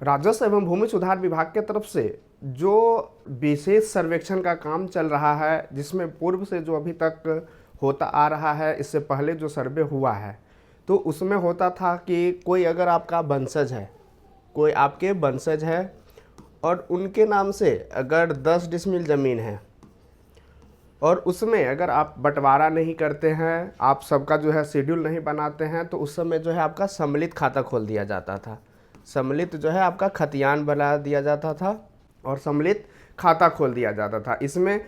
राजस्व एवं भूमि सुधार विभाग के तरफ से जो विशेष सर्वेक्षण का काम चल रहा है, जिसमें पूर्व से जो अभी तक होता आ रहा है, इससे पहले जो सर्वे हुआ है, तो उसमें होता था कि कोई अगर आपका वंशज है, कोई आपके वंशज है और उनके नाम से अगर 10 डिसमिल ज़मीन है और उसमें अगर आप बंटवारा नहीं करते हैं, आप सबका जो है शेड्यूल नहीं बनाते हैं, तो उस समय जो है आपका सम्मिलित खाता खोल दिया जाता था। सम्मिलित जो है आपका खतियान बना दिया जाता था और सम्मिलित खाता खोल दिया जाता था। इसमें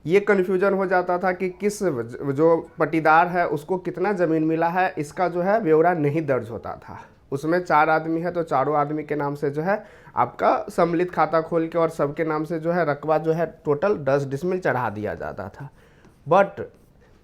ये कन्फ्यूजन हो जाता था कि किस जो पट्टीदार है उसको कितना ज़मीन मिला है, इसका जो है ब्यौरा नहीं दर्ज होता था। उसमें 4 आदमी है तो चारों आदमी के नाम से जो है आपका सम्मिलित खाता खोल के और सबके नाम से जो है रकबा जो है टोटल 10 डिसमिल चढ़ा दिया जाता था। बट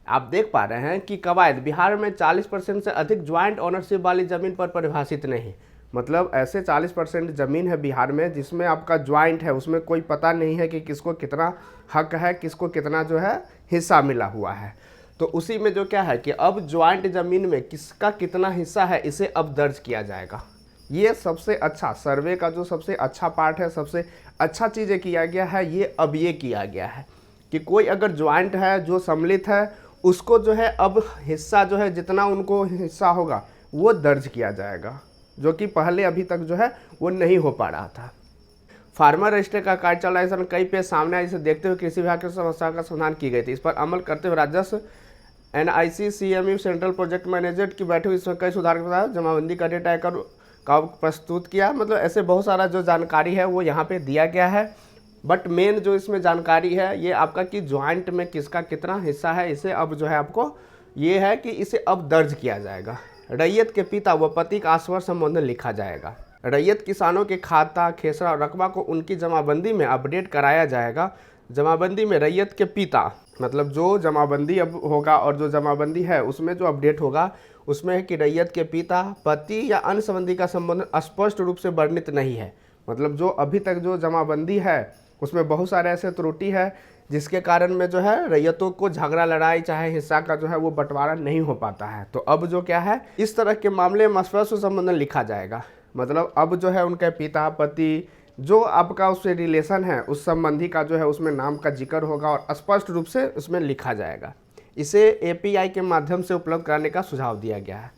आप देख पा रहे हैं कि कवायद बिहार में 40% से अधिक ज्वाइंट ओनरशिप वाली ज़मीन पर परिभाषित नहीं, मतलब ऐसे 40% ज़मीन है बिहार में जिसमें आपका ज्वाइंट है, उसमें कोई पता नहीं है कि किसको कितना हक है, किसको कितना जो है हिस्सा मिला हुआ है। तो उसी में जो क्या है कि अब ज्वाइंट ज़मीन में किसका कितना हिस्सा है, इसे अब दर्ज किया जाएगा। ये सबसे अच्छा सर्वे का जो सबसे अच्छा पार्ट है, सबसे अच्छा चीज़ किया गया है, ये अब ये किया गया है कि कोई अगर ज्वाइंट है, जो सम्मिलित है, उसको जो है अब हिस्सा जो है जितना उनको हिस्सा होगा वो दर्ज किया जाएगा, जो कि पहले अभी तक जो है वो नहीं हो पा रहा था। फार्मर रजिस्टर का कार्य चल रहा है, कई पेज सामने आए, इसे देखते हुए कृषि विभाग की समस्या का समाधान की गई थी। इस पर अमल करते हुए राजस्व NIC CMU central project manager की बैठक, इसमें कई सुधार के साथ जमाबंदी का डेटा का प्रस्तुत किया। मतलब ऐसे बहुत सारा जो जानकारी है वो यहाँ पे दिया गया है। बट मेन जो इसमें जानकारी है ये आपका कि ज्वाइंट में किसका कितना हिस्सा है, इसे अब जो है आपको ये है कि इसे अब दर्ज किया जाएगा। रैयत के पिता व पति का आश्वर संबोधन लिखा जाएगा। रैयत किसानों के खाता, खेसरा और रकबा को उनकी जमाबंदी में अपडेट कराया जाएगा। जमाबंदी में रैयत के पिता, मतलब जो जमाबंदी अब होगा और जो जमाबंदी है उसमें जो अपडेट होगा उसमें है कि रैयत के पिता, पति या अन्य संबंधी का संबंध स्पष्ट रूप से वर्णित नहीं है। मतलब जो अभी तक जो जमाबंदी है उसमें बहुत सारे ऐसे त्रुटि है जिसके कारण में जो है रैयतों को झगड़ा, लड़ाई, चाहे हिस्सा का जो है वो बंटवारा नहीं हो पाता है। तो अब जो क्या है, इस तरह के मामले में स्पष्ट संबंधन लिखा जाएगा। मतलब अब जो है उनके पिता, पति, जो आपका उससे रिलेशन है उस संबंधी का जो है उसमें नाम का जिक्र होगा और स्पष्ट रूप से उसमें लिखा जाएगा। इसे API के माध्यम से उपलब्ध कराने का सुझाव दिया गया है।